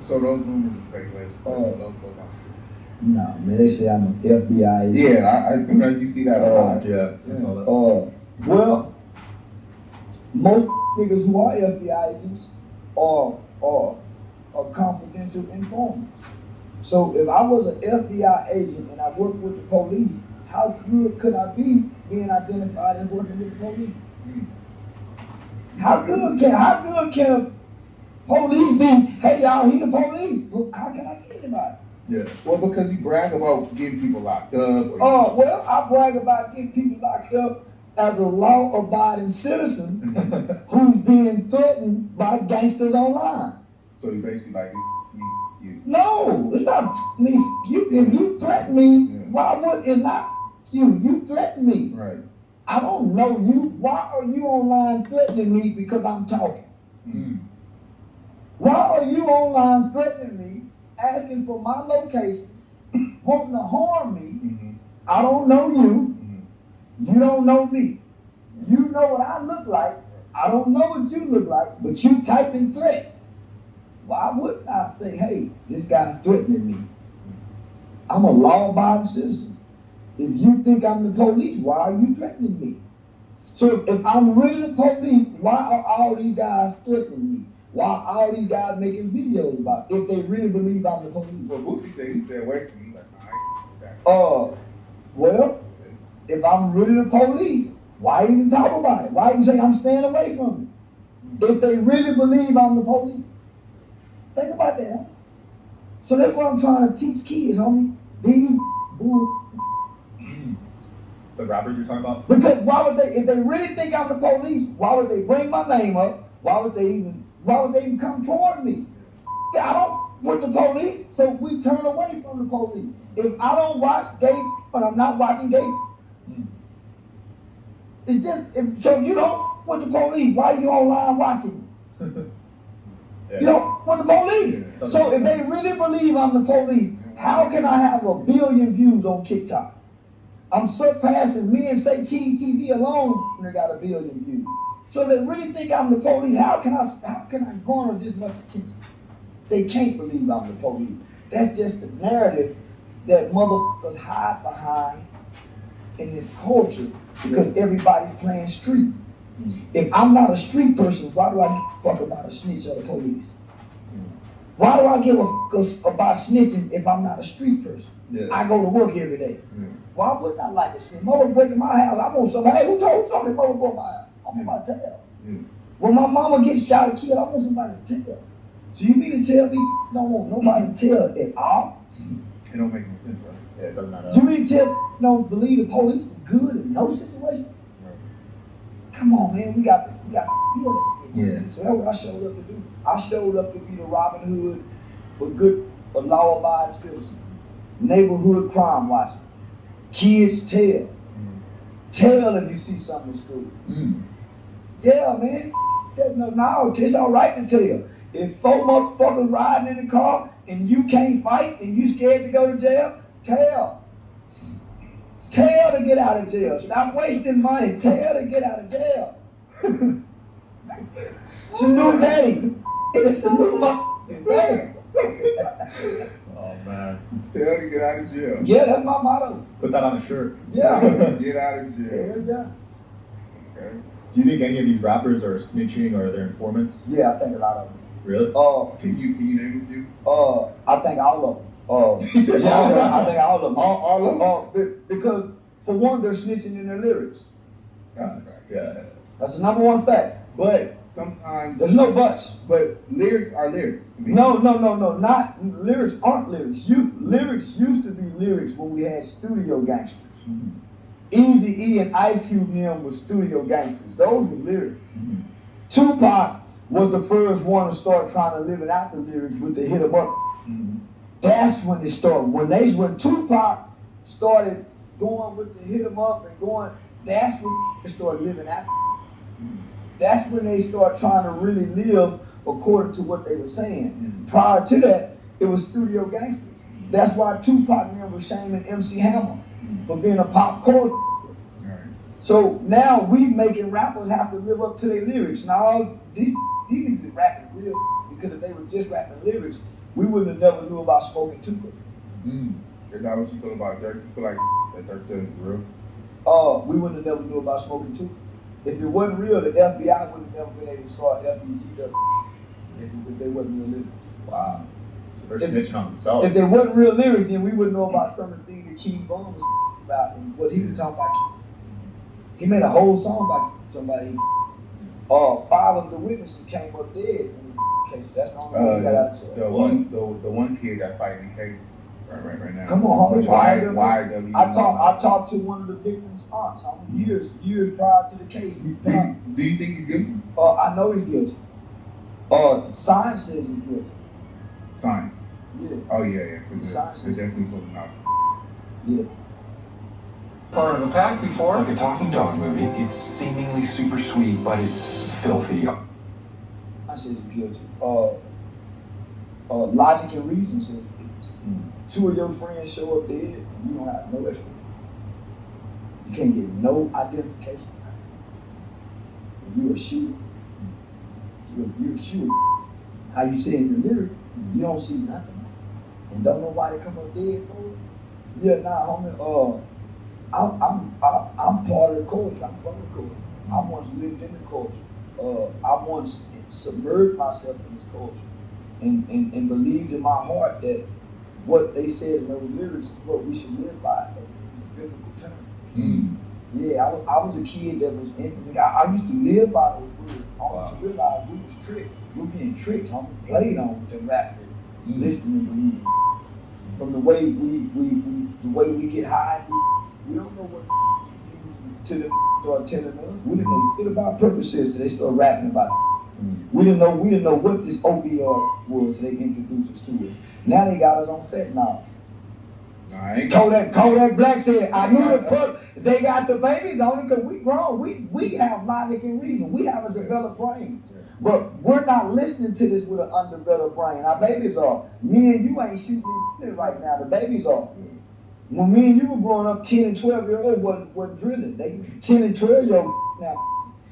So those rumors and speculation, those aren't true. No, man, they say I'm an FBI agent. Yeah, I because you see that a lot. Yeah, I saw that. Well, most niggas who are FBI agents are confidential informants. So if I was an FBI agent and I worked with the police, how good could I be being identified as working with the police? How good can police be? Hey y'all, he the police. Well, how can I get anybody? Yeah. Well, because you brag about getting people locked up. Well, I brag about getting people locked up as a law-abiding citizen who's being threatened by gangsters online. So you basically like you. No, it's not me. You, if you threaten me, why would it's not you? You threaten me. Right. I don't know you. Why are you online threatening me because I'm talking? Why are you online threatening me, asking for my location, wanting to harm me? I don't know you. You don't know me. You know what I look like. I don't know what you look like, but you typing threats. Why wouldn't I say, hey, this guy's threatening me? I'm a law-abiding citizen. If you think I'm the police, why are you threatening me? So if I'm really the police, why are all these guys threatening me? Why are all these guys making videos about it if they really believe I'm the police? Well, Boosie said he stayed away from me. Like, all right. Well, if I'm really the police, why even talk about it? Why even say I'm staying away from it? If they really believe I'm the police. Think about that. So that's what I'm trying to teach kids, homie. These bull. The rappers you're talking about? Because why would they, if they really think I'm the police, why would they bring my name up? Why would they even come toward me? I don't with the police, so we turn away from the police. If I don't watch gay, but I'm not watching gay. It's just, so you don't with the police, why are you online watching? You know, with the police. So if they really believe I'm the police, how can I have 1 billion views on TikTok? I'm surpassing me and Say Cheese TV alone, they got 1 billion views. So they really think I'm the police. How can I garner this much attention? They can't believe I'm the police. That's just the narrative that motherfuckers hide behind in this culture because everybody's playing street. If I'm not a street person, why do I give a fuck about a snitch or the police? Why do I give a fuck about snitching if I'm not a street person? I go to work every day. Why wouldn't I like a snitch? Mother breaking my house, I want somebody, hey, who told somebody mother broke my house? I'm about to tell. When my mama gets shot or killed, I want somebody to tell. So you mean to tell me you don't want nobody to tell at all? It don't make any sense, bro. Yeah, it doesn't matter. You mean to tell you don't believe the police is good in no situation? Come on, man, we got to feel that. Yeah. So that's what I showed up to do. I showed up to be the Robin Hood for good, a law-abiding citizen. Neighborhood crime watching. Kids tell. Tell if you see something in school. Yeah, man. No, it's all right to tell. If 4 motherfuckers riding in the car and you can't fight and you scared to go to jail, tell. Tell to get out of jail. Stop wasting money. Tell to get out of jail. It's a new day. It's a new day. Oh man. Tell to get out of jail. Yeah, that's my motto. Put that on a shirt. Yeah. Get out of jail. Yeah. Okay. Do you think any of these rappers are snitching or they're informants? Yeah, I think a lot of them. Really? Can you name a few? I think all of them. I think all of them. All of them? Because for one, they're snitching in their lyrics. That's a fact. Yeah. That's the number one fact. But sometimes There's no buts. But lyrics are lyrics to me. No. Not lyrics aren't lyrics. Lyrics used to be lyrics when we had studio gangsters. Eazy-E and Ice Cube and them were studio gangsters. Those were lyrics. Tupac was the first one to start trying to live it out the lyrics with the hit 'em up. That's when it started. When Tupac started going with the hit 'em up and going, that's when they started living out. That's when they started trying to really live according to what they were saying. Prior to that, it was studio gangsters. That's why Tupac and them was shaming MC Hammer for being a pop culture. So now we making rappers have to live up to their lyrics. Now these niggas is rapping real because if they were just rapping lyrics, we wouldn't have never knew about smoking too. Is that what you feel about Dirk? You feel like that Dirk says is real? We wouldn't have never knew about smoking too. If it wasn't real, the FBI wouldn't have never been able to start FBG if they wasn't real lyrics. Wow. So they're snitching on themselves. If they wasn't real lyrics, then we wouldn't know about some of the things that King Von was about and what he was talking about. He made a whole song about somebody. 5 of the witnesses came up dead in the case. That's the only way he got out of jail. The one kid that's fighting the case right now. Come on, homie. Why? I talked to one of the victims' aunts, homie, years prior to the case. Do you think he's guilty? I know he's guilty. Science says he's guilty. Science. Yeah. Oh yeah. Science. They definitely told him not. Yeah. Part of a pack before. It's like a talking dog movie. It's seemingly super sweet, but it's filthy. I said he's guilty. Logic and reason says he's guilty. 2 of your friends show up dead, and you don't have no explanation. You can't get no identification. And you're a shooter. You're a shooter. How you say in the lyric, you don't see nothing. And don't nobody come up dead for it. Yeah, nah, homie. I'm part of the culture. I'm from the culture. I once lived in the culture. I once submerged myself in this culture and believed in my heart that what they said in those lyrics is what we should live by as a biblical term. Yeah, I was a kid that was I used to live by those words. Only to realize we was tricked. We were being tricked, homie, played on with the rap, listening and believing. From the way we get high, we don't know what to the start telling us. We didn't know shit about purposes till they start rapping about it. We didn't know what this opioid was till they introduced us to it. Now they got us on fentanyl. Kodak Black said, I knew they got the babies on it because we grown. We have logic and reason. We have a developed brain. But we're not listening to this with an undeveloped brain. Our babies are. Me and you ain't shooting right now. The babies are. When me and you were growing up, 10 and 12-year-old wasn't drilling. They 10 and 12-year-old now.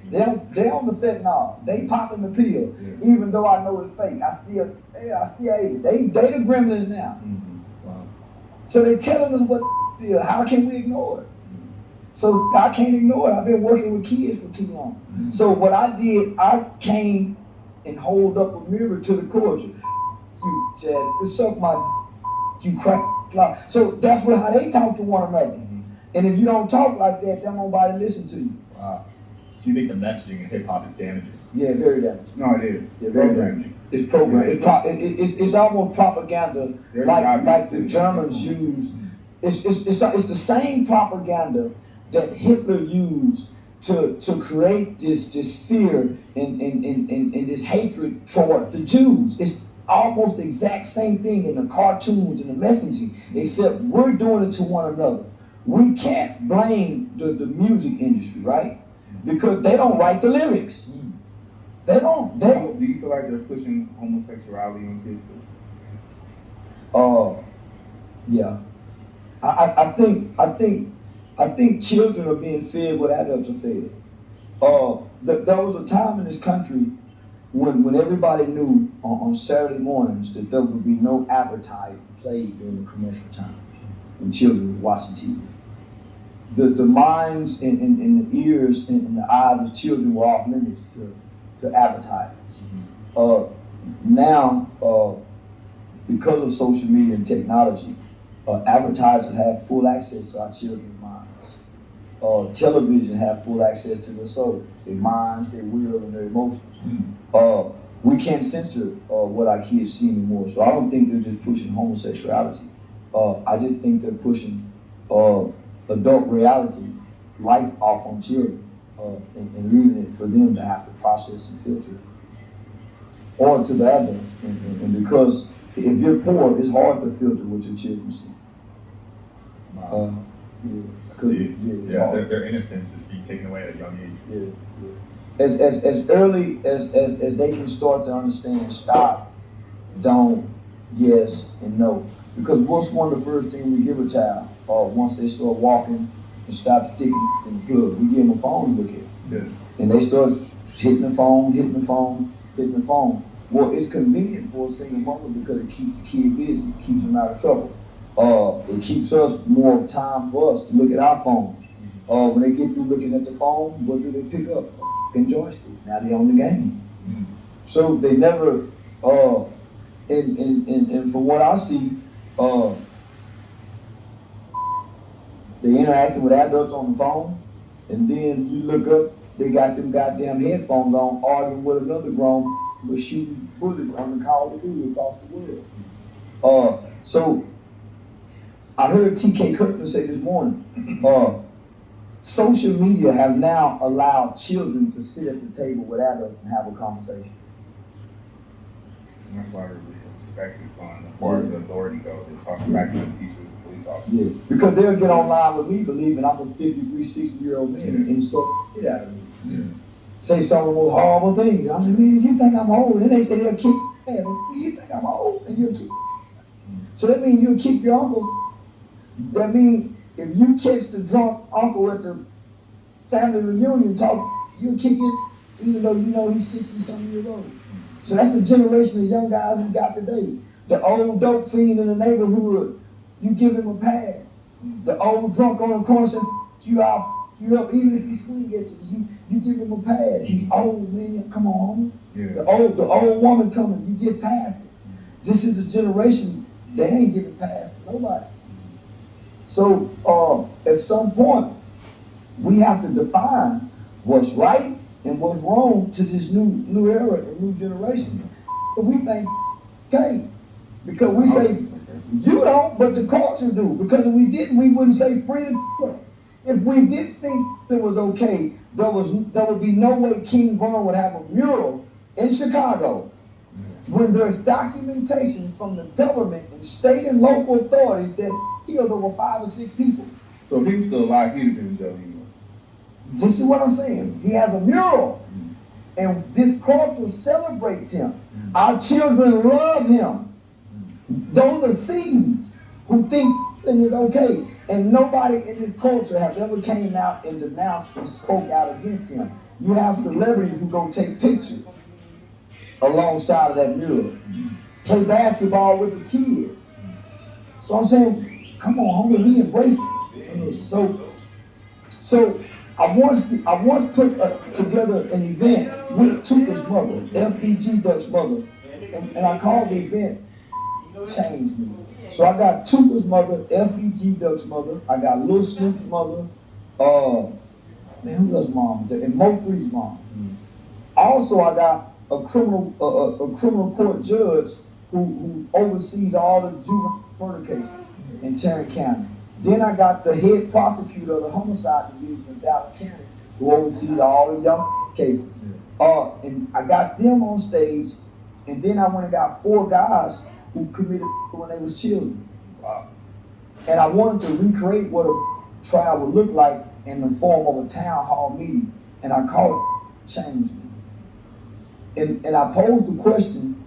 They on the fentanyl. They popping the pill. Even though I know it's fake, I still ate it. They the gremlins now. Wow. So they telling us what pill. How can we ignore it? So I can't ignore it. I've been working with kids for too long. So what I did, I came and hold up a mirror to the culture. You, Chad, you suck my you crack. So that's how they talk to one another. And if you don't talk like that, then nobody listen to you. Wow. So you think the messaging in hip hop is damaging? Yeah, very damaging. No, it is. Yeah, very damaging. It's programmed. It's almost propaganda like the Germans used. It's the same propaganda that Hitler used to create this fear and this hatred toward the Jews. It's almost the exact same thing in the cartoons and the messaging, except we're doing it to one another. We can't blame the music industry, right? Because they don't write the lyrics. They don't. Do you feel like they're pushing homosexuality on kids? Yeah. I think children are being fed what adults are fed. There was a time in this country when everybody knew on Saturday mornings that there would be no advertising played during the commercial time when children were watching TV. The minds and the ears and the eyes of children were off limits to advertisers. Now, because of social media and technology, advertisers have full access to our children's minds. Television have full access to their souls, their minds, their will, and their emotions. We can't censor what our kids see anymore. So I don't think they're just pushing homosexuality. I just think they're pushing adult reality, life off on children, and leaving it for them to have to process and filter. Or to the other, and because if you're poor, it's hard to filter what your children see. Their innocence is being taken away at a young age. As early as they can start to understand stop, don't, yes, and no. Because what's one of the first things we give a child once they start walking and stop sticking in the plug? We give them a phone to look at. And they start hitting the phone. Well, it's convenient for a single mother because it keeps the kid busy, it keeps them out of trouble. It keeps us more time for us to look at our phones. When they get through looking at the phone, what do they pick up? A fucking joystick. Now they're on the game. So they never, and from what I see, they interacting with adults on the phone, and then you look up, they got them goddamn headphones on, arguing with another grown was shooting bullets on the Call of Duty across the world. So I heard T.K. Kirkland say this morning, social media have now allowed children to sit at the table with adults and have a conversation. And that's why I really respect this line. As far as the authority goes, they're talking back to the teachers, the police officers. Yeah, because they'll get online with me believing I'm a 53, 60-year-old man and so shit out of me. Yeah. Say some of the most horrible things. I mean, man, you think I'm old? And they say they'll kick your ass. You think I'm old? And you'll kick. So that means you'll kick your uncle. That means if you catch the drunk uncle at the family reunion talk, you'll kick it even though you know he's 60-something years old. So that's the generation of young guys we got today. The old dope fiend in the neighborhood, you give him a pass. The old drunk on the corner says, you out. You know, even if he swing at you give him a pass. He's old, man. Come on, Yeah. The old woman coming, you get past it. This is the generation, they ain't giving past to nobody. So at some point, we have to define what's right and what's wrong to this new era and new generation. But we think, okay, because we say you don't, but the culture do. Because if we didn't, we wouldn't say freedom. If we did think it was okay, there would be no way King Von would have a mural in Chicago when there's documentation from the government and state and local authorities that killed over 5 or 6 people. So if he was still alive, he'd have been in jail anyway. This is what I'm saying. He has a mural, and this culture celebrates him. Our children love him. Those are seeds who think it is okay. And nobody in this culture has ever came out and denounced and spoke out against him. You have celebrities who go take pictures alongside of that mural, play basketball with the kids. So I'm saying, come on, homie, we embrace this. So I once put together an event with Tuka's mother, FBG Duck's mother, and I called the event Change Me. So I got Tuka's mother, FBG Duck's mother, I got Lil Snoop's mother, man, who else mom? And Mo 3's mom. Also, I got a criminal court judge who oversees all the juvenile murder cases in Tarrant County. Then I got the head prosecutor of the homicide division in Dallas County who oversees all the young cases. And I got them on stage, and then I went and got 4 guys who committed when they was children. Wow. And I wanted to recreate what a trial would look like in the form of a town hall meeting. And I called it Change Me. And I posed the question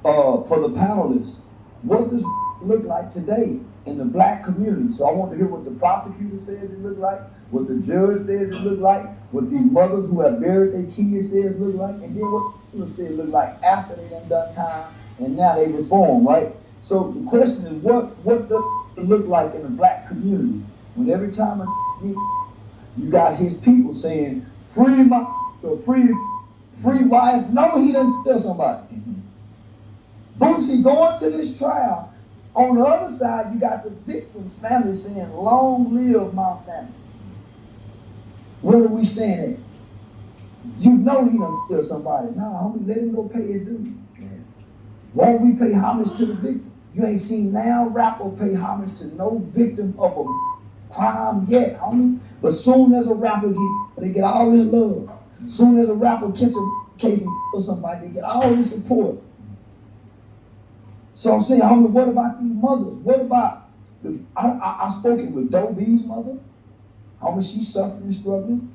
for the panelists, what does look like today in the black community? So I want to hear what the prosecutor says it look like, what the judge says it look like, what the mothers who have buried their kids says it look like, and then what the people say it look like after they done time and now they reform, right? So the question is, what does it look like in the black community when every time you got his people saying, free my, or free wife? No, he done kill somebody. Boosie going to this trial. On the other side, you got the victim's family saying, long live my family. Where do we stand at? You know he done kill somebody. Nah, homie, let him go pay his dues. Won't we pay homage to the victim? You ain't seen now rapper pay homage to no victim of a crime yet, homie. But soon as a rapper they get all this love. Soon as a rapper catch a case and kill somebody, they get all this support. So I'm saying, homie, what about these mothers? What about I spoken with Doe B's mother. Homie, she's suffering and struggling.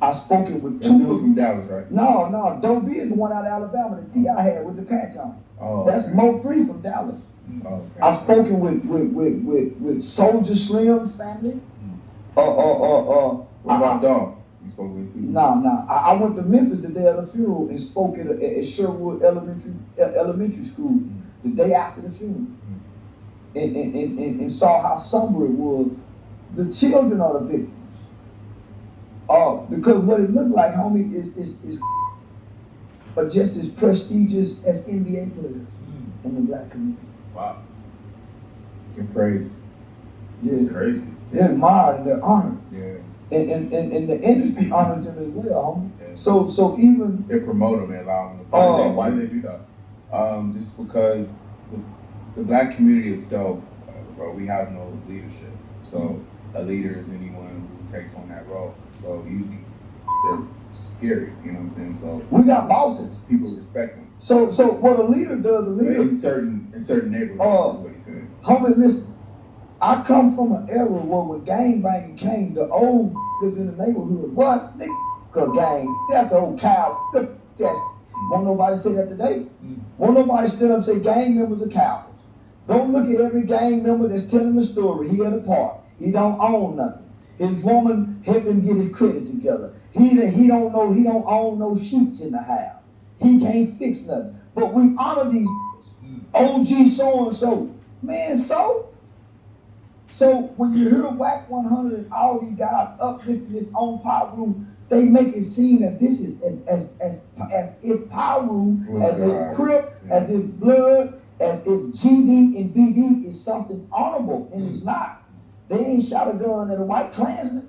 I spoken with two. Dude from Dallas, right? No, Doe B is the one out of Alabama that T.I. had with the patch on. Oh, that's okay. Mo 3 from Dallas. Oh, okay. I've spoken with Soldier Slim's family. What about Dog? You spoke with students? No. I went to Memphis the day of the funeral and spoke at Sherwood Elementary School the day after the funeral. And saw how somber it was. The children are the victims. Because what it looked like, homie, is are just as prestigious as NBA players in the black community. Wow. And praise. Yeah. It's crazy. They're admired and they're honored. Yeah. And the industry honors them as well, homie. Yeah. So even They promote them and allow them to Why do they do that? just because the black community itself, bro, we have no leadership. So a leader is anyone who takes on that role. So usually they're scary, you know what I'm saying? So we got bosses. people respect them. So what a leader does, a But leader, in certain neighborhoods is what he said. homie, listen, I come from an era where when gang banging came, the old niggas in the neighborhood, what? Nigga, gang, that's old cow. That's, won't nobody say that today? Won't nobody stand up and say gang members are cowards. Don't look at every gang member that's telling the story. He at a park. He don't own nothing. His woman helped him get his credit together. He don't own no shoots in the house. He can't fix nothing. But we honor these OG so-and-so. Man, so when you hear Whack 100 and all these guys uplifting this own power room, they make it seem that this is as if power room, as if Crip, as if Blood, as if GD and BD is something honorable, and it's not. They ain't shot a gun at a white Klansman.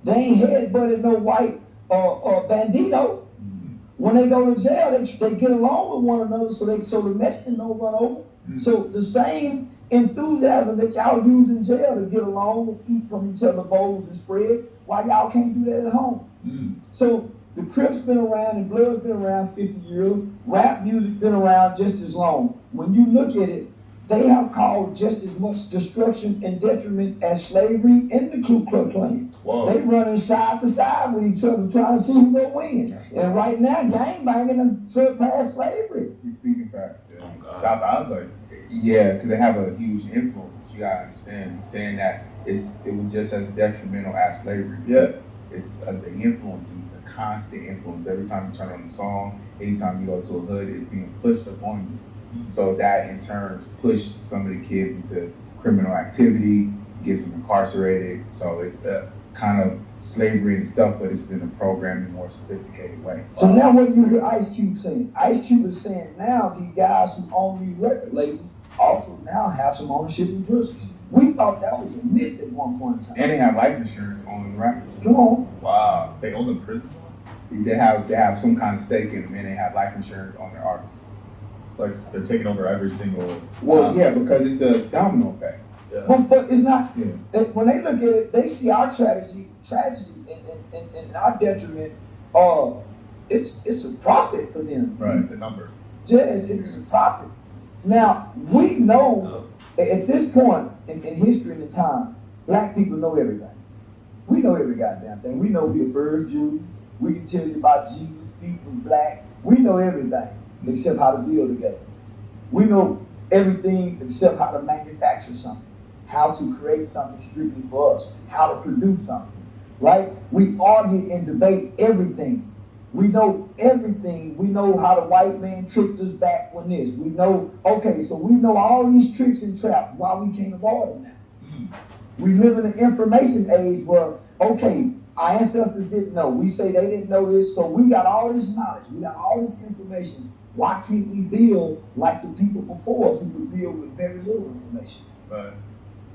They ain't headbutted no white bandito. When they go to jail, they get along with one another so the Mexican don't run over. So the same enthusiasm that y'all use in jail to get along and eat from each other's bowls and spreads, why y'all can't do that at home? So the Crips been around and Blood's been around 50 years. Rap music been around just as long. When you look at it, they have caused just as much destruction and detriment as slavery and the Ku Klux Klan. Whoa. They running side to side with each other trying to see who will win. And right now, gang banging and surpass slavery. He's speaking facts. Yeah. Oh, South Island. Yeah, because they have a huge influence. You gotta understand. He's saying that it was just as detrimental as slavery. Yes. It's the influences, the constant influence. Every time you turn on the song, anytime you go to a hood, it's being pushed upon you. So that in turn pushed some of the kids into criminal activity, gets them incarcerated. So it's kind of slavery in itself, but it's in a programmed, more sophisticated way. So now what do you hear Ice Cube saying? Ice Cube is saying now these guys who own these record labels also now have some ownership in prisons. We thought that was a myth at one point in time. And they have life insurance on the rappers. Come on. Wow. They own the prison? They have some kind of stake in them, and they have life insurance on their artists. It's like they're taking over every single. Well, yeah, because it's a domino effect. Yeah. But it's not. Yeah. When they look at it, they see our tragedy and our detriment. It's a profit for them. Right. It's a number. It's a profit. Now we know at this point in history and in time, black people know everything. We know every goddamn thing. We know we're the first Jew. We can tell you about Jesus' feet was black. We know everything except how to build together. We know everything except how to manufacture something, how to create something strictly for us, how to produce something, right? We argue and debate everything. We know everything. We know how the white man tricked us back when this. We know, okay, so we know all these tricks and traps, why we can't avoid them now. We live in an information age where, okay, our ancestors didn't know. We say they didn't know this, so we got all this knowledge. We got all this information. Why can't we build like the people before us who could build with very little information? Right.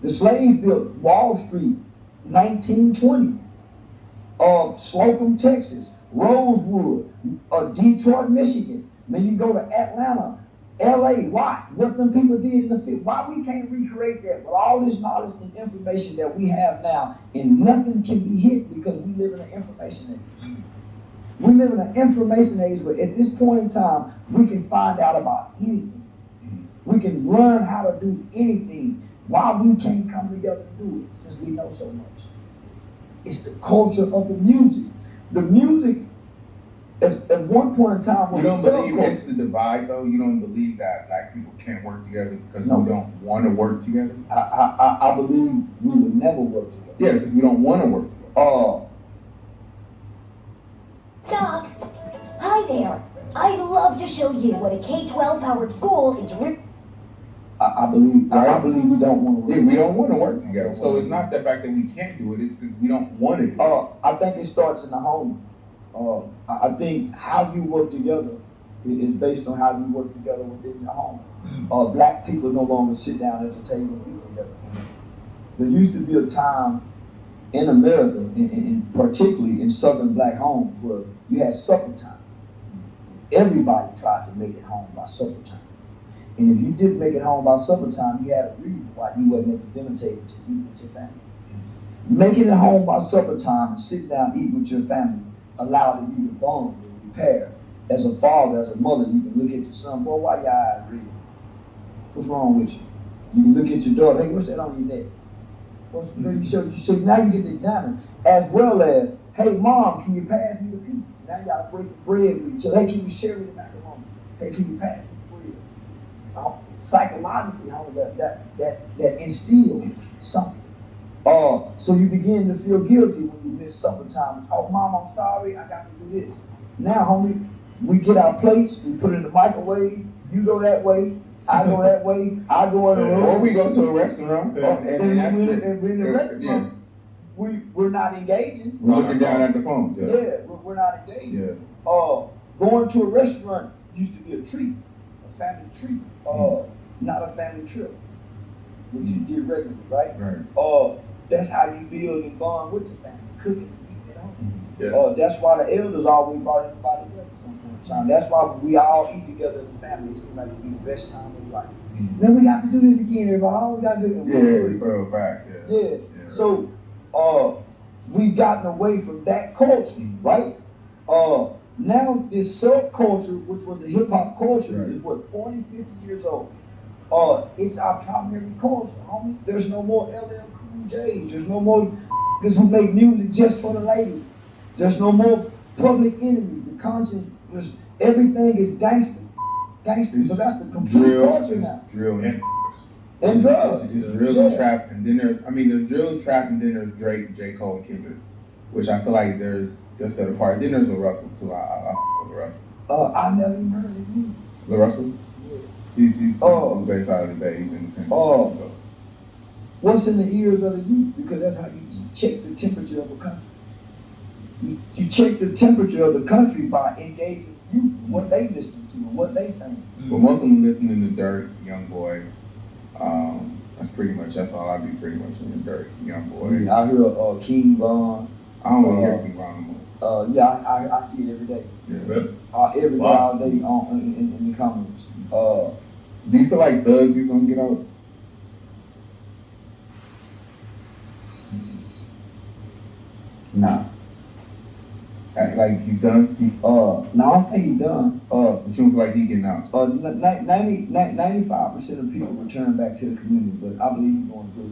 The slaves built Wall Street, 1920. Slocum, Texas. Rosewood, Detroit, Michigan. Then you go to Atlanta, LA, watch what them people did in the field. Why we can't recreate that with all this knowledge and information that we have now, and nothing can be hit because we live in an information age. We live in an information age where at this point in time, we can find out about anything. We can learn how to do anything. Why we can't come together and do it since we know so much? It's the culture of the music. The music, at one point in time, You don't believe it's the divide, though? You don't believe that black people can't work together because we don't want to work together? I believe we will never work together. Yeah, because we don't want to work together. Doc, hi there. I'd love to show you what a K-12 powered school is. I believe we don't want to. Yeah, we don't want to work together. So it's not the fact that we can't do it; it's because we don't want to do it. I think it starts in the home. I think how you work together is based on how you work together within your home. Black people no longer sit down at the table and eat together. There used to be a time in America, particularly in southern black homes, where you had supper time. Everybody tried to make it home by supper time. And if you didn't make it home by supper time, you had a reason why you wasn't at the dinner table to eat with your family. Making it home by supper time and sit down and eat with your family allowed you to bond and repair. As a father, as a mother, you can look at your son, boy, why your eyes red? What's wrong with you? You can look at your daughter, hey, what's that on your neck? So now you get to examine, as well as, hey, mom, can you pass me the pizza? Now y'all break the bread with each other. Hey, can you share me the macaroni? Hey, can you pass me the bread? Psychologically, how that instills something. So you begin to feel guilty when you miss supper time. Oh, mom, I'm sorry, I got to do this. Now, homie, we get our plates, we put it in the microwave. You go that way, I go that way, I go in the room. Or we go to a restaurant. And we're in the restaurant. We're not engaging. We're looking down at the phone. We're not engaging. Going to a restaurant used to be a treat, a family treat, not a family trip, which you did regularly, right? That's how you build and bond with the family, cooking and eating at home. That's why the elders always brought everybody together at some point in time. That's why we all eat together as a family. It seems like it'd be the best time of life. Then we got to do this again, everybody. All we got to do is for a fact. So we've gotten away from that culture, right? Now this subculture, which was the hip hop culture, is what, 40, 50 years old. It's our primary culture, homie. There's no more LL Cool J. There's no more niggas who make music just for the ladies. There's no more Public Enemy. The conscience, everything is gangster. So that's the complete culture now. Drill and drugs. It's drill and trap, and then there's drill, trap, and then there's Drake, J. Cole, and Kendrick, which I feel like they're set apart. Then there's Lil Russell too. I Lil Russell. I never even heard of him. Lil Russell? He's on the base side of the bay. He's independent. What's in the ears of the youth? Because that's how you check the temperature of a country. You check the temperature of the country by engaging youth, what they listen to and what they saying. Well, most of them listening to Dirt, Young Boy. That's all I be pretty much in the Dirt, Young Boy. I hear King Von. I don't want to hear King Von no more. I see it every day. Every day, all day in the comments. Do you feel like Thug is gonna get out? Nah. Like he's done? No, I don't think he's done. But you don't feel like he's getting out? 95% of people return back to the community, but I believe he's going to do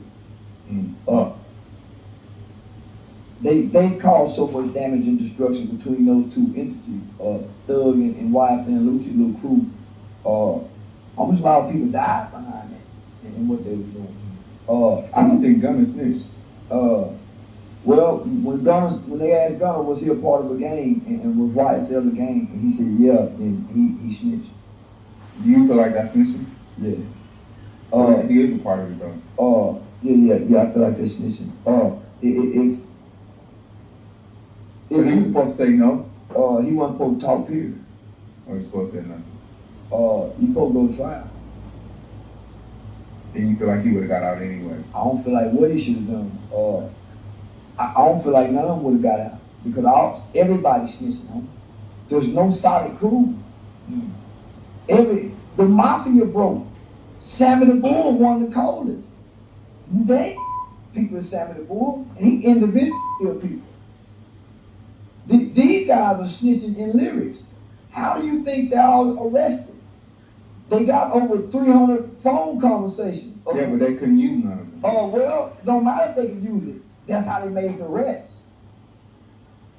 it. They've caused so much damage and destruction between those two entities, Thug and YF and Lucy Little Crew. Almost a lot of people died behind that and what they were doing. I don't think Gunna snitched. Well, when they asked Gunna, was he a part of a gang and was YSL a gang, and he said yeah, then he snitched. Do you feel like that's snitching? Yeah. He is a part of it though. Yeah, I feel like that's snitching. If he was supposed to say no? He wasn't supposed to talk, period. Or he was supposed to say nothing? He supposed to go to trial. And you feel like he would have got out anyway? I don't feel like what he should have done. I don't feel like none of them would have got out because everybody's snitching on. There's no solid crew. The mafia broke. Sammy the Bull one of the coldest. They people with Sammy the Bull, and he individually killed people. These guys are snitching in lyrics. How do you think they're all arrested? They got over 300 phone conversations. Yeah, but they couldn't use none of them. Well, it don't matter if they could use it. That's how they made the arrest.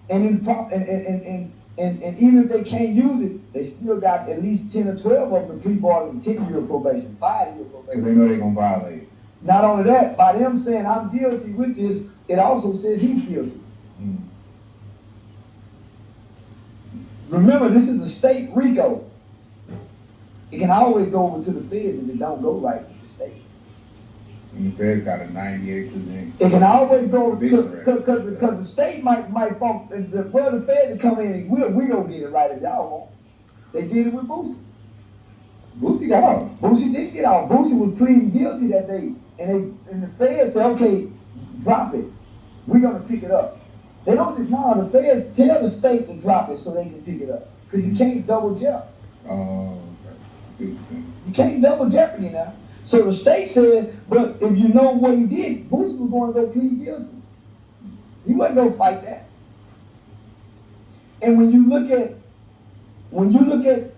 And even if they can't use it, they still got at least 10 or 12 of them to plea-bargain 10-year probation, 5-year probation. Because they know they're going to violate it. Not only that, by them saying I'm guilty with this, it also says he's guilty. Remember, this is a state RICO. It can always go over to the feds if it don't go right with the state. And the Fed's got a 98%. It can always go conviction rate. because the state might fall. Well, the feds will come in and we gonna get it right if y'all won't. They did it with Boosie. Boosie got out. Boosie didn't get out. Boosie was pleading guilty that day, and the feds said, "Okay, drop it. We're gonna pick it up." They don't just the feds tell the state to drop it so they can pick it up because you can't double jeopardy. Oh, okay. I see what you're saying. You can't double jeopardy now. So the state said, but if you know what he did, Boosie was going to go plead guilty. He wasn't going to fight that. And when you look at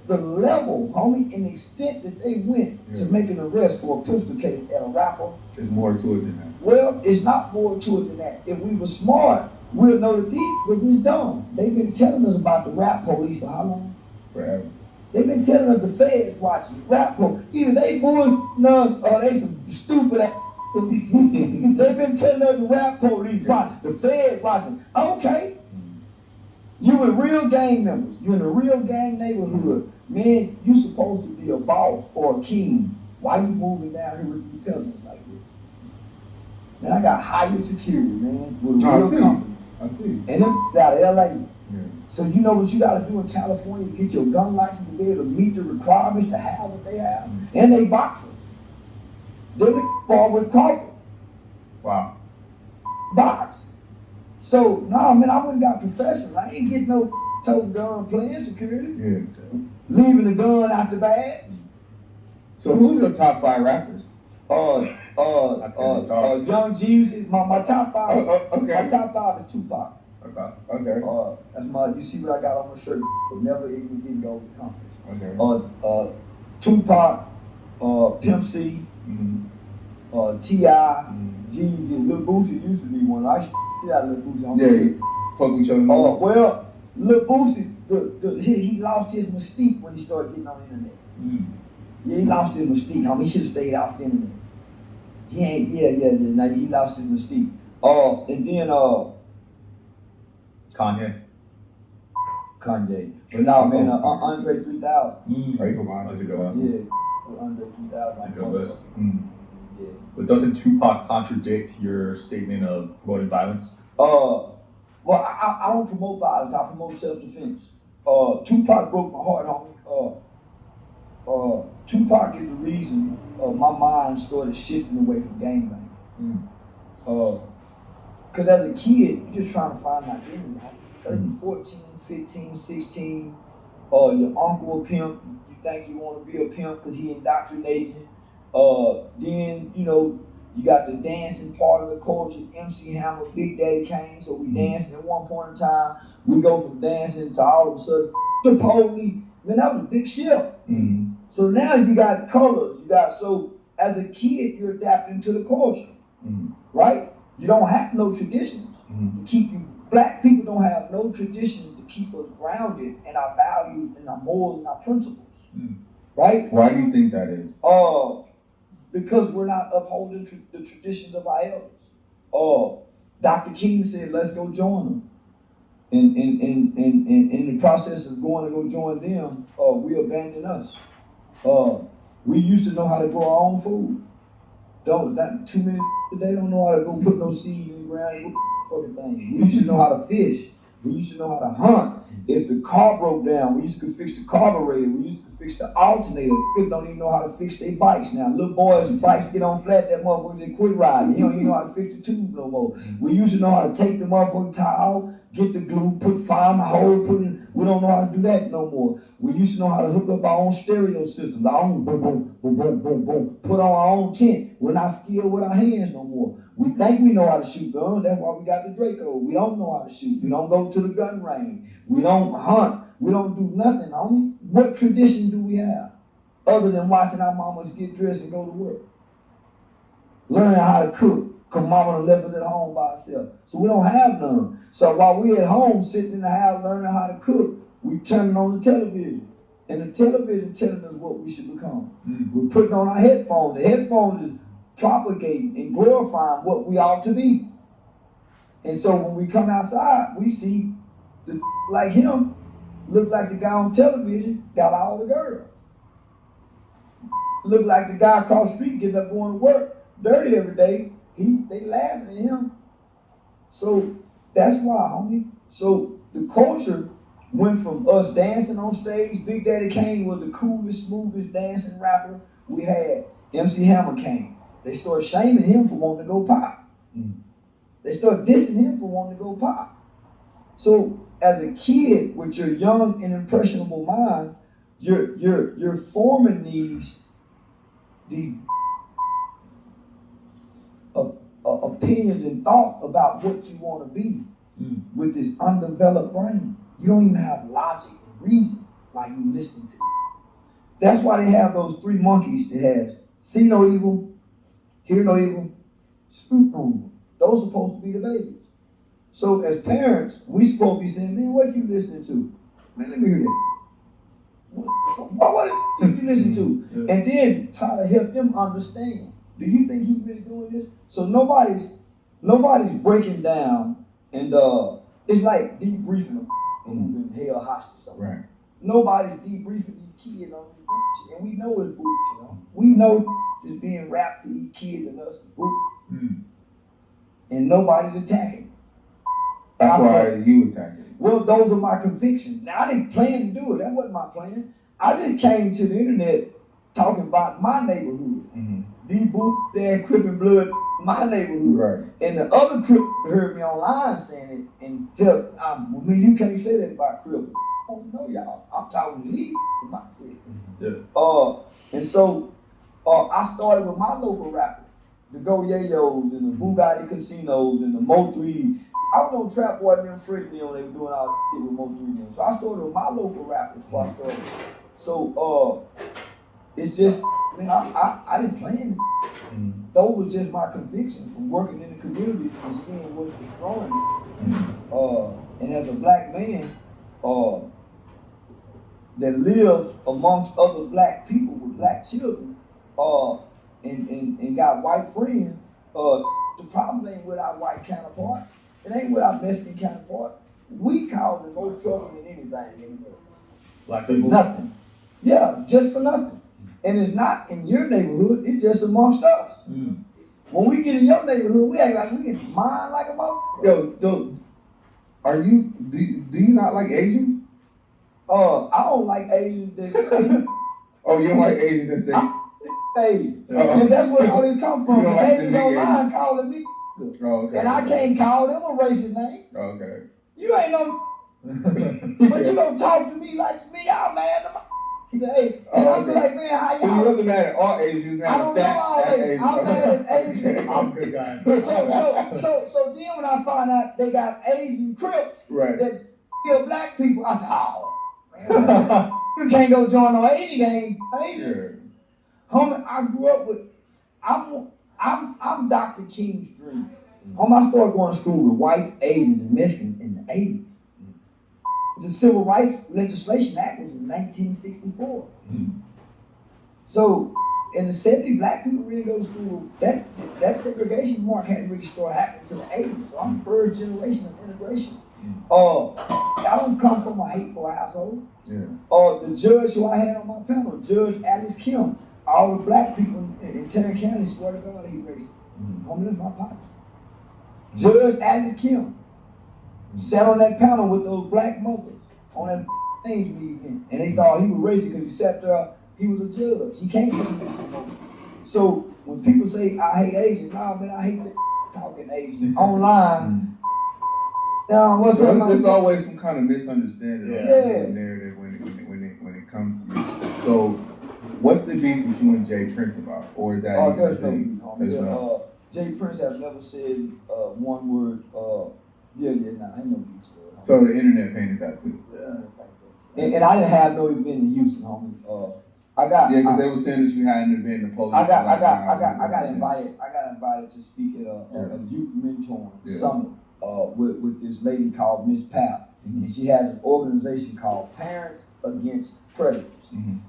the level, homie, and the extent that they went to make an arrest for a pistol case at a rapper, There's more to it than that. well, it's not more to it than that. If we were smart, we'll know that these were just dumb. They've been telling us about the rap police for how long? Forever. They've been telling us the feds watching rap police. Either they bullshitting us or they some stupid ass. They've been telling us the rap police watching, the feds watching. Okay. You with real gang members. You in a real gang neighborhood. Man, you supposed to be a boss or a king. Why you moving down here with these cousins like this? Man, I got higher security, man, with a real company. I see. And them out of LA. Yeah. So you know what you gotta do in California to get your gun license to be able to meet the requirements to have what they have? And they boxing. They're ball with Crawford. Wow. Box. So, nah, man, I went and got professional. I ain't getting no toting gun playing security. Yeah. Leaving the gun out the bag. So who's your top 5 rappers? Young Jeezy. My top 5. Okay. My top 5 is Tupac. Okay. That's you see what I got on my shirt. But never even get go with confidence. Okay. Tupac, Pimp C, T.I., Jeezy, Lil Boosie used to be one. I shit out Lil Boosie. Yeah, fuck with each other. Well, Lil Boosie, he lost his mystique when he started getting on the internet. Yeah, he lost his mystique, homie. He should have stayed off the internet. He ain't, now he lost his mystique. And then, Kanye. But now, man, Andre 3000. That's a good one. Yeah, Andre 3000. That's a good list. Yeah. But doesn't Tupac contradict your statement of promoting violence? Well, I don't promote violence. I promote self-defense. Tupac broke my heart, homie. Tupac is the reason my mind started shifting away from gangbanging. Because as a kid, you're just trying to find an identity. 13, 14, 15, 16, your uncle a pimp, you think you want to be a pimp because he indoctrinated you. Then, you got the dancing part of the culture. MC Hammer, Big Daddy Kane, so we dancing at one point in time. We go from dancing to all of a sudden, Chipotle. Man, that was a big shift. So now you got colors. So as a kid, you're adapting to the culture, right? You don't have no traditions to keep you. Black people don't have no traditions to keep us grounded in our values and our morals and our principles, right? Why do you think that is? Because we're not upholding the traditions of our elders. Dr. King said, let's go join them. And in the process of going to go join them, we abandon us. We used to know how to grow our own food. Not too many today don't know how to go put no seed in the ground and go fucking thing. We used to know how to fish. We used to know how to hunt. If the car broke down, we used to fix the carburetor. We used to fix the alternator. Kids don't even know how to fix their bikes now. Little boys' bikes get on flat, that motherfucker, they quit riding. You don't even know how to fix the tube no more. We used to know how to take the motherfucking towel, get the glue, find the hole, we don't know how to do that no more. We used to know how to hook up our own stereo systems, our own boom, boom, boom, boom, boom, boom, put on our own tent. We're not skilled with our hands no more. We think we know how to shoot guns. That's why we got the Draco. We don't know how to shoot. We don't go to the gun range. We don't hunt. We don't do nothing, homie. What tradition do we have other than watching our mamas get dressed and go to work? Learning how to cook, because mama done left us at home by herself. So we don't have none. So while we at home sitting in the house learning how to cook, we turning on the television. And the television telling us what we should become. We're putting on our headphones. The headphones is propagating and glorifying what we ought to be. And so when we come outside, we see like him Look like the guy on television got all the girls. Look like the guy across the street getting up going to work dirty every day. They laughing at him. So that's why, homie. So the culture went from us dancing on stage. Big Daddy Kane was the coolest, smoothest dancing rapper we had. MC Hammer came. They started shaming him for wanting to go pop. They started dissing him for wanting to go pop. So as a kid with your young and impressionable mind, you're forming these opinions and thought about what you want to be with this undeveloped brain. You don't even have logic and reason while you listening to it. That's why they have those three monkeys that has see no evil, hear no evil, speak no evil. Those are supposed to be the babies. So as parents, we supposed to be saying, man, what you listening to? Man, let me hear that. What are you listening to? And then try to help them understand. Do you think he's really doing this? So nobody's breaking down, and it's like debriefing them who've been held hostage. Right. Nobody's debriefing these kids on this bullshit, and we know it's bullshit. We know this being rapped to these kids and us is bullshit, and nobody's attacking. That's why you attacked it. Well, those are my convictions. Now, I didn't plan to do it. That wasn't my plan. I just came to the internet talking about my neighborhood. These boo-dad Crip and Blood, my neighborhood. Right. And the other Crip heard me online saying it and felt, you can't say that about Crip. Oh, no, y'all. I'm talking to you in my city. And so I started with my local rappers, the Go Yayos and the Bugatti Casinos and the Mo 3. I was on Trap Boy and them Freddie Neal, they were doing all this shit with Mo 3. So I started with my local rappers before I started. So it's just, I didn't plan it. Those was just my convictions from working in the community and seeing what was growing. And as a black man that lived amongst other black people with black children and got white friends, the problem ain't with our white counterparts. It ain't with our Mexican counterpart. We cause them more trouble than anything anymore. Black people? Nothing. Yeah, just for nothing. And it's not in your neighborhood, it's just amongst us. When we get in your neighborhood, we act like we can mind like a motherfucker. Yo, do you not like Asians? I don't like Asians that say. Oh, you don't like Asians that say. Asian. And that's where all this come from. You don't like Asians the online calling me. Oh, okay. And I can't call them a racist name. Okay. You ain't no. But you don't talk to me like me, y'all man. Hey, and I feel like, man, how y'all? So you wasn't mad at all Asians, I don't know all Asians. I'm mad at Asians. I'm a good guy. So then when I find out they got Asian Crips that's still black people, I said, oh, man, you can't go join no Asian gang. Asian. Homie, I grew up with, I'm Dr. King's dream. Homie, I started going to school with whites, Asians, and Mexicans in the 80s. The Civil Rights Legislation Act was in 1964. So in the 70s, black people really go to school. That segregation mark hadn't really started happening until the 80s. So I'm first generation of integration. I don't come from a hateful household. The judge who I had on my panel, Judge Alice Kim, all the black people in Tarrant County swear to God he racist. Homie, that's my partner. Judge Alice Kim sat on that panel with those black mothers on that things meeting, and they thought he was racist because he sat there. He was a judge. He can't be promoted. So when people say I hate Asians, nah, man, I hate talking Asian online. Now what's up? There's always some kind of misunderstanding of the narrative when it comes to you. So what's the beef with you and Jay Prince about, or is that? There's no beef. Jay Prince has never said one word. Ain't no beef. So the internet painted that too. And I didn't have no event in Houston, homie. Because they were saying that you had an event in the police. I got invited to speak at a youth mentoring summit with this lady called Miss Pap, and she has an organization called Parents Against Predators.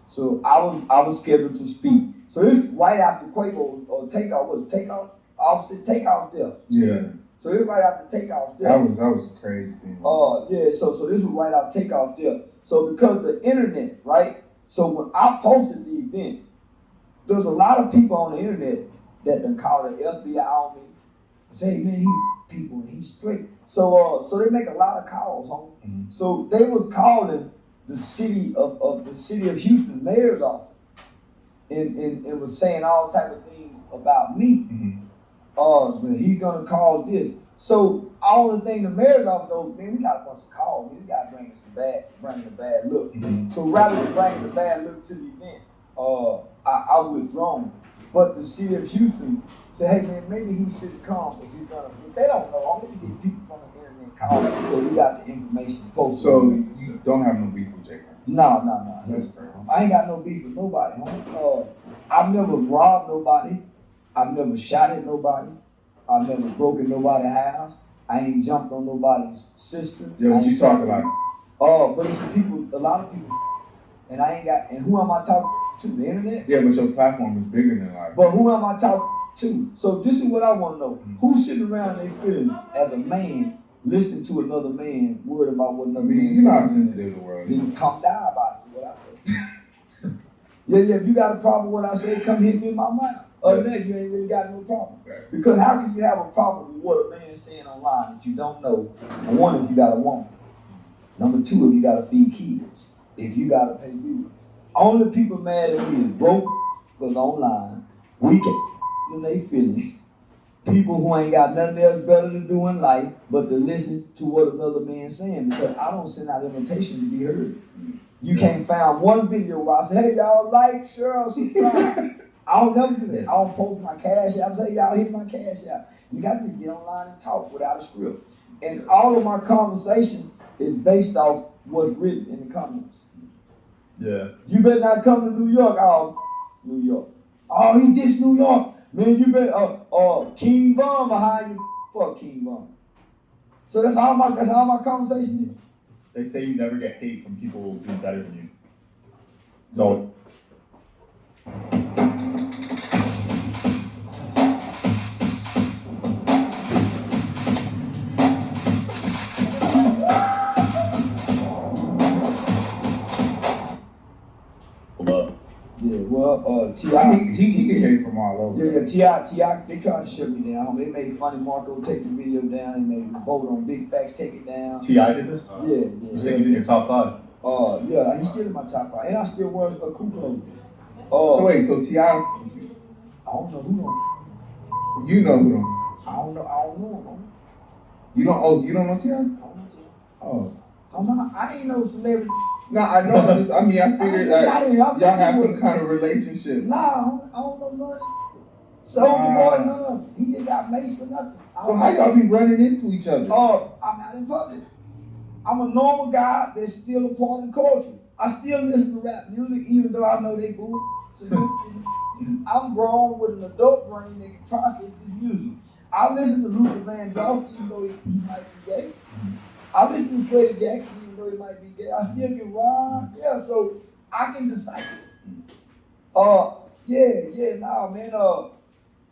So I was scheduled to speak. So this right after Quavo's Takeoff death. Yeah. So it was right after Takeoff death. That was a crazy thing. So this was right after Takeoff death. So because the internet, right? So when I posted the event, there's a lot of people on the internet that done call the FBI on me. Say, hey, man, he people and he's straight. So so they make a lot of calls, homie. Mm-hmm. So they was calling the city of Houston mayor's office and was saying all type of things about me. Mm-hmm. He's gonna call this. So all the thing the mayor's office knows, man, we got a bunch of calls. This guy bringing a bad look. Mm-hmm. So rather than bringing the bad look to the event, I withdrawn. But the city of Houston said, hey man, maybe he should come if he's gonna. If they don't know, I'm gonna get people from the internet calling. So we got the information posted. So you don't have no beef with J. No. That's fair. I ain't got no beef with nobody. I've never robbed nobody. I've never shot at nobody. I've never broken nobody's house. I ain't jumped on nobody's sister. Yeah, but you talk a lot. But it's a lot of people. And I ain't got, and who am I talking to? The internet? Yeah, but your platform is bigger than like. But who am I talking to? So this is what I want to know. Who's sitting around and they feeling as a man, listening to another man, worried about what another man You're not says? sensitive to the world. Then come die about it, what I say. Yeah, if you got a problem with what I say, come hit me in my mouth. Other than that, you ain't really got no problem. Right. Because how can you have a problem with what a man's saying online that you don't know? For one, if you got a woman. Number two, if you got to feed kids. If you got to pay bills. Only people mad at me is broke because online, weak in their feelings. People who ain't got nothing else better to do in life but to listen to what another man's saying, because I don't send out invitations to be heard. You can't find one video where I say, hey, y'all like, share, subscribe. I don't never do that. I don't post my cash app. I say, y'all hit my cash app. You got to get online and talk without a script. And all of my conversation is based off what's written in the comments. Yeah. You better not come to New York. Oh, New York. Oh, he's this New York. Man, you better, King Von behind you. Fuck King Von. So that's all my conversation is. They say you never get hate from people doing better than you. So. Yeah, well, T.I. I mean, he gets hate from all over. Yeah, T.I. They tried to shut me down. They made Funny Marco take the video down. They made Vote on Big Facts take it down. T.I. did this? Yeah. You said he's in your top 5. Yeah, he's still in my top 5. And I still wear a cool clothes. So wait, so T.I. I don't know who don't. You know who don't. I don't know him. You don't know T.I.? I don't know him. Oh. I ain't no celebrity. No, I know. I figured that y'all have some kind of relationship. Nah, I don't know nothing. Soulja Boy, no. He just got maced for nothing. So how y'all be running into each other? I'm not in public. I'm a normal guy that's still a part of the culture. I still listen to rap music, even though I know they bull. I'm grown with an adult brain that can process this music. I listen to Luther Vandross, even though he might be gay. I listen to Freddie Jackson, even though he might be gay. I still can rhyme. Yeah, so I can decipher.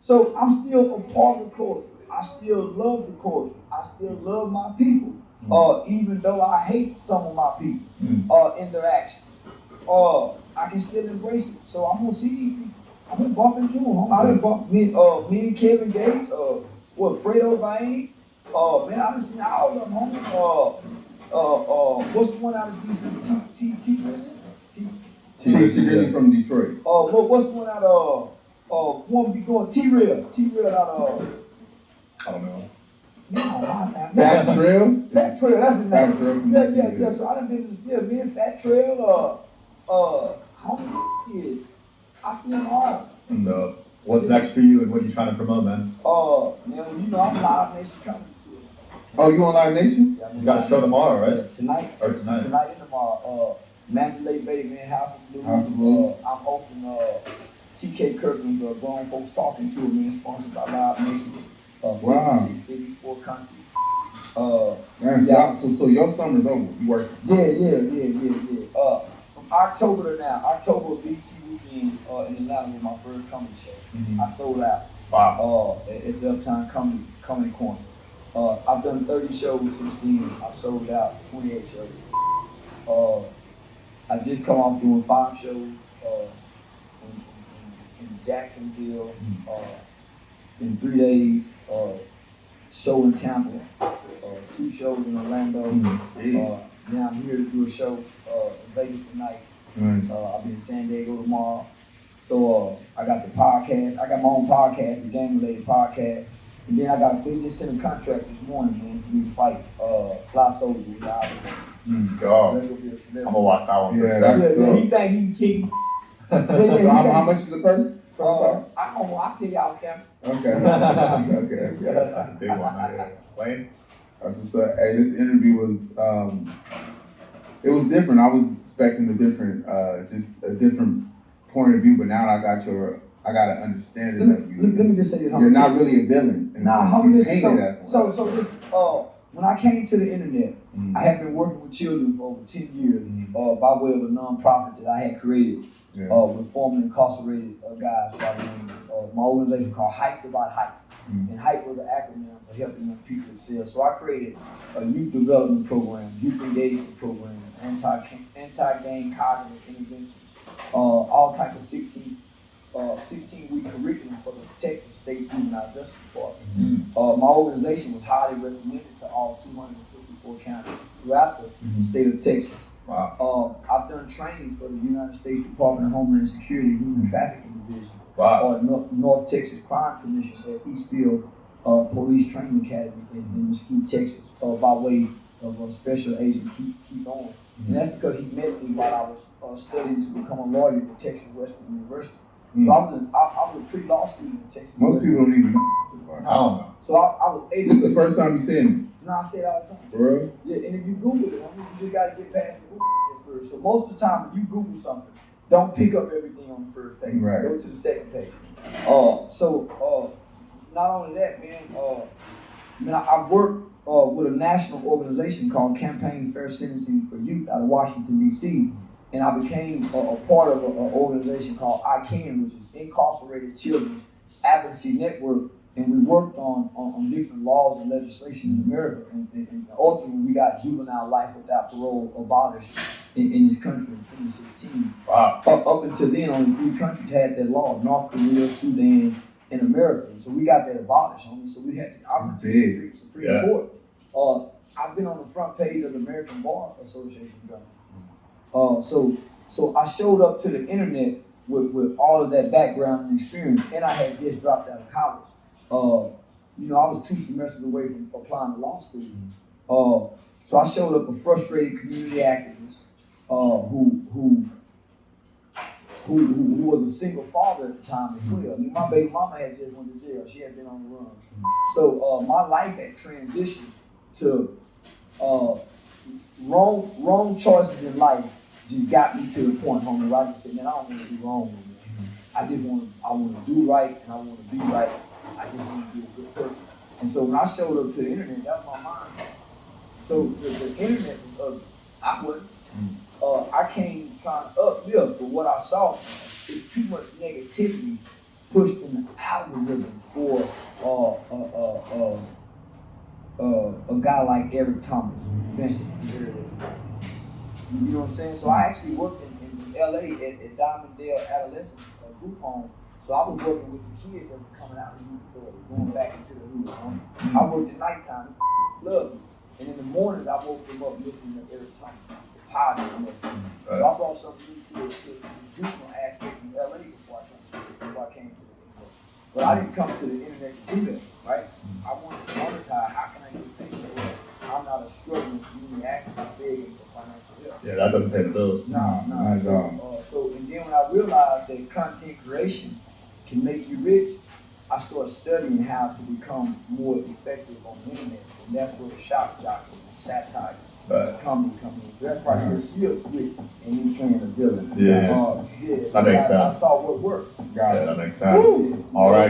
So I'm still a part of the culture. I still love the culture. I still love my people. Even though I hate some of my people in their actions. I can still embrace it. So I'm gonna see these people. I'm gonna bump into them. I done bumped me and Kevin Gates, Fredo Vane. Man, I done seen all of them, homie. What's the one out of DC? T really from Detroit. What's the one out of one be going T-Real out of I don't know. Fat Trail? Fat Trail, that's his name. Fat Trail from DC. Yeah. So I done been to me and Fat Trail, homie, I see them all. And what's next for you and what are you trying to promote, man? Man, you know I'm Live Nation coming to it. Oh, you on Live Nation? Yeah, You got a show tomorrow, right? Tonight and tomorrow. Mandalay Bay, man, House of Blues. House of Blues. I'm hosting T.K. Kirkland, Grown Folks Talking to, man, sponsored by Live Nation. 56 cities, 4 countries. So your summer's over. You work. Yeah. From October to now, October BT weekend in Atlanta was my first comedy show. Mm-hmm. I sold out. Wow. At the Uptown Comedy Corner. I've done 30 shows since then. I've sold out 28 shows. I just come off doing 5 shows in Jacksonville in 3 days. Show in Tampa, 2 shows in Orlando. Now I'm here to do a show in Vegas tonight. I'll be in San Diego tomorrow. So I got the podcast. I got my own podcast, the Game Related Podcast. And then they just sent a contract this morning, man, for me to fight Fly Soldier with Let's go. I'm gonna watch that one. He think he can kick me. So how much is the purse? I don't know. I'll tell y'all, Cam. Okay. That's a big one. Wayne? That's what's up. Hey, this interview was it was different. I was expecting just a different point of view, but now I got to understand it. Let me just say this. You're not really a villain. When I came to the internet, I had been working with children for over 10 years by way of a nonprofit that I had created with formerly incarcerated guys. My organization called Hype About Hype. And HYPE was an acronym for helping young people excel. So I created a youth development program, youth engagement program, anti-gang cognitive intervention, all type of 16-week curriculum for the Texas State Juvenile Justice Department. My organization was highly recommended to all 254 counties throughout the state of Texas. Wow. I've done trainings for the United States Department of Homeland Security Human Trafficking Division. Wow. Or North Texas Crime Commission at Eastfield Police Training Academy in Mesquite, Texas, by way of a special agent Keith Owens. And that's because he met me while I was studying to become a lawyer at Texas Western University. So I was a pre-law student at Texas. Most people don't even know. I don't know. So I was able. This is the first time you saying this. No, I say it all the time. Bro. Yeah, and if you Google it, you just gotta get past the Google at first. So most of the time, when you Google something, don't pick up everything on the first page. Right. Go to the second page. Not only that, man, I work with a national organization called Campaign Fair Sentencing for Youth out of Washington, D.C., and I became a part of an organization called ICANN, which is Incarcerated Children's Advocacy Network, and we worked on different laws and legislation in America, and ultimately we got juvenile life without parole abolished in this country in 2016. Wow. Up until then, only 3 countries had that law: North Korea, Sudan, and America. So we got that abolished. So we had to operate to the Supreme Court. I've been on the front page of the American Bar Association journal. So I showed up to the internet with all of that background and experience, and I had just dropped out of college. I was 2 semesters away from applying to law school. So I showed up a frustrated community activist who was a single father at the time as well. My baby mama had just went to jail. She had been on the run. So my life had transitioned to wrong choices in life just got me to the point, homie, where I just said, man, I don't want to do wrong anymore. I want to do right, and I want to be right. I just want to be a good person. And so when I showed up to the internet, that was my mindset. So the internet was I came trying to uplift, but what I saw is too much negativity pushed in the algorithm for a guy like Eric Thomas. You know what I'm saying? So I actually worked in LA at Diamonddale Adolescent Group Home. So I was working with the kids that were coming out of the youth authority, going back into the hood. I worked at nighttime, loved me. And in the mornings, I woke them up listening to Eric Thomas, the positive message. So I brought something new to the juvenile aspect in LA before I came to the internet. But I didn't come to the internet to do that, right? I wanted to monetize. How can I get things where I'm not a struggling community activist begging for financial help? Yeah, that doesn't pay the bills. No. And then when I realized that content creation can make you rich, I started studying how to become more effective on the internet. And that's where the shock jockey and satire comedy comes in. So that's why you'll see a switch and he's playing a villain. Yeah. That makes sense. I saw what worked. Yeah, that makes sense. All right.